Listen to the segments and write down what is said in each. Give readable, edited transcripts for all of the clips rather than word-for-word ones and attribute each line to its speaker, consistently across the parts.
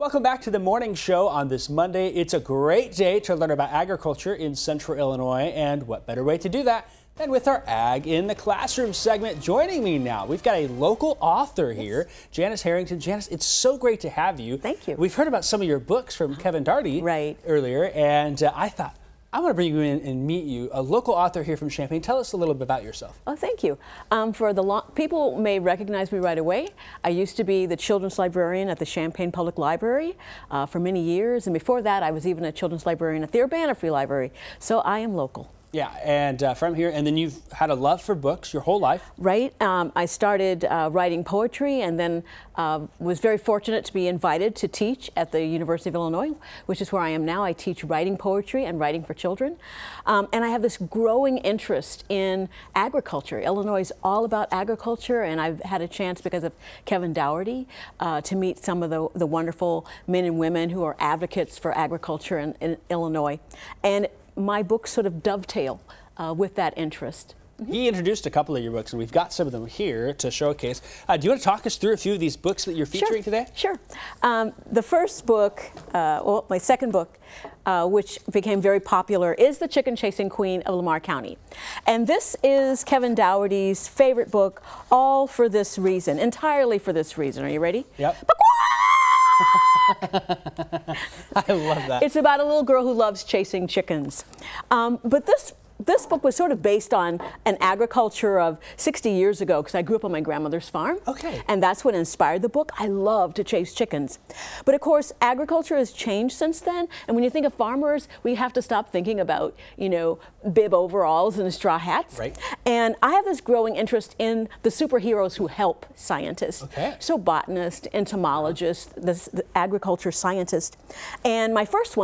Speaker 1: Welcome back to the morning show on this Monday. It's a great day to learn about agriculture in Central Illinois, and what better way to do that than with our Ag in the Classroom segment. Joining me now, we've got a local author here, Janice Harrington. Janice, it's so great to have you.
Speaker 2: Thank you.
Speaker 1: We've heard about some of your books from Kevin Daugherty earlier, and I thought, I want to bring you in and meet you, a local author here from Champaign. Tell us a little bit about yourself.
Speaker 2: Oh, thank you. People may recognize me right away. I used to be the children's librarian at the Champaign Public Library for many years, and before that I was even a children's librarian at the Urbana Free Library. So I am local. Yeah,
Speaker 1: and from here, and then you've had a love for books your whole life.
Speaker 2: Right. I started writing poetry, and then was very fortunate to be invited to teach at the University of Illinois, which is where I am now. I teach writing poetry and writing for children. And I have this growing interest in agriculture. Illinois is all about agriculture, and I've had a chance, because of Kevin Daugherty, to meet some of the wonderful men and women who are advocates for agriculture in Illinois. And my books sort of dovetail with that interest.
Speaker 1: He introduced a couple of your books, and we've got some of them here to showcase. Do you want to talk us through a few of these books that you're featuring today?
Speaker 2: Sure. The first book, well, my second book, which became very popular, is The Chicken Chasing Queen of Lamar County. And this is Kevin Daugherty's favorite book, all for this reason, entirely for this reason. Are you ready?
Speaker 1: Yep. I love that.
Speaker 2: It's about a little girl who loves chasing chickens. But this book was sort of based on an agriculture of 60 years ago, because I grew up on my grandmother's farm.
Speaker 1: Okay.
Speaker 2: And that's what inspired the book. I love to chase chickens. But of course, agriculture has changed since then. And when you think of farmers, we have to stop thinking about, you know, bib overalls and straw hats.
Speaker 1: Right.
Speaker 2: And I have this growing interest in the superheroes who help scientists.
Speaker 1: Okay.
Speaker 2: So botanist, entomologist, the agriculture scientist. And my first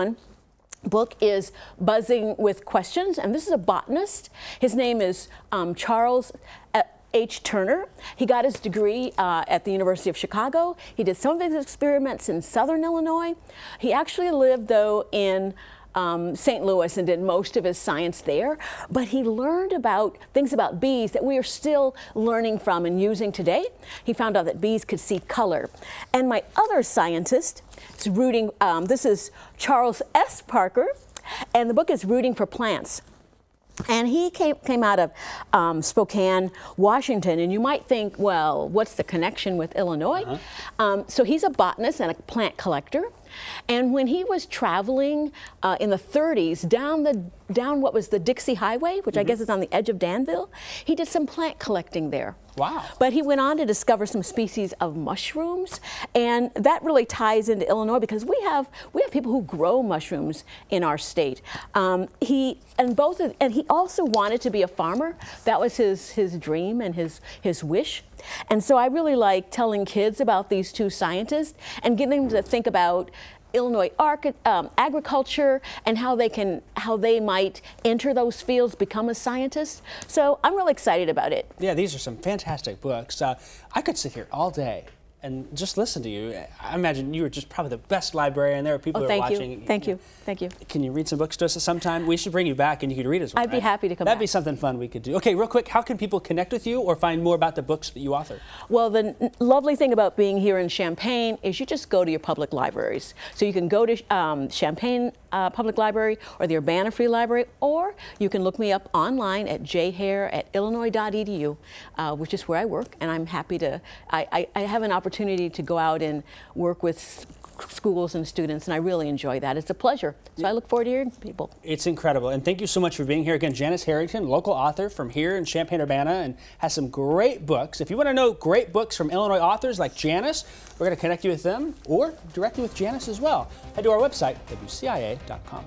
Speaker 2: book is Buzzing with Questions, and this is a botanist. His name is Charles H. Turner. He got his degree at the University of Chicago. He did some of his experiments in southern Illinois. He actually lived, though, in St. Louis and did most of his science there, but he learned about things about bees that we are still learning from and using today. He found out that bees could see color. And my other scientist is this is Charles S. Parker, and the book is Rooting for Plants. And he came out of Spokane, Washington, and you might think, well, what's the connection with Illinois? So he's a botanist and a plant collector. And when he was traveling in the 30s down what was the Dixie Highway, which I guess is on the edge of Danville, he did some plant collecting there.
Speaker 1: Wow. But
Speaker 2: he went on to discover some species of mushrooms, and that really ties into Illinois, because we have people who grow mushrooms in our state. He also wanted to be a farmer. That was his dream and his wish. And so I really like telling kids about these two scientists and getting them to think about Illinois agriculture and how they might enter those fields, become a scientist. So I'm really excited about it.
Speaker 1: Yeah, these are some fantastic books. I could sit here all day and just listen to you. I imagine you were just probably the best librarian. There are people who are watching.
Speaker 2: Thank you.
Speaker 1: Can you read some books to us sometime? We should bring you back and you could read as well.
Speaker 2: I'd be happy to come back.
Speaker 1: That'd be something fun we could do. Okay, real quick, how can people connect with you or find more about the books that you author?
Speaker 2: Well, the lovely thing about being here in Champaign is you just go to your public libraries. So you can go to Champaign Public Library or the Urbana Free Library, or you can look me up online at jhair@illinois.edu, which is where I work, and I'm happy to, I have an opportunity to go out and work with schools and students, and I really enjoy that. It's a pleasure. So I look forward to hearing people.
Speaker 1: It's incredible, and thank you so much for being here again. Janice Harrington, local author from here in Champaign-Urbana, and has some great books. If you want to know great books from Illinois authors like Janice, we're going to connect you with them, or direct you with Janice as well. Head to our website, wcia.com.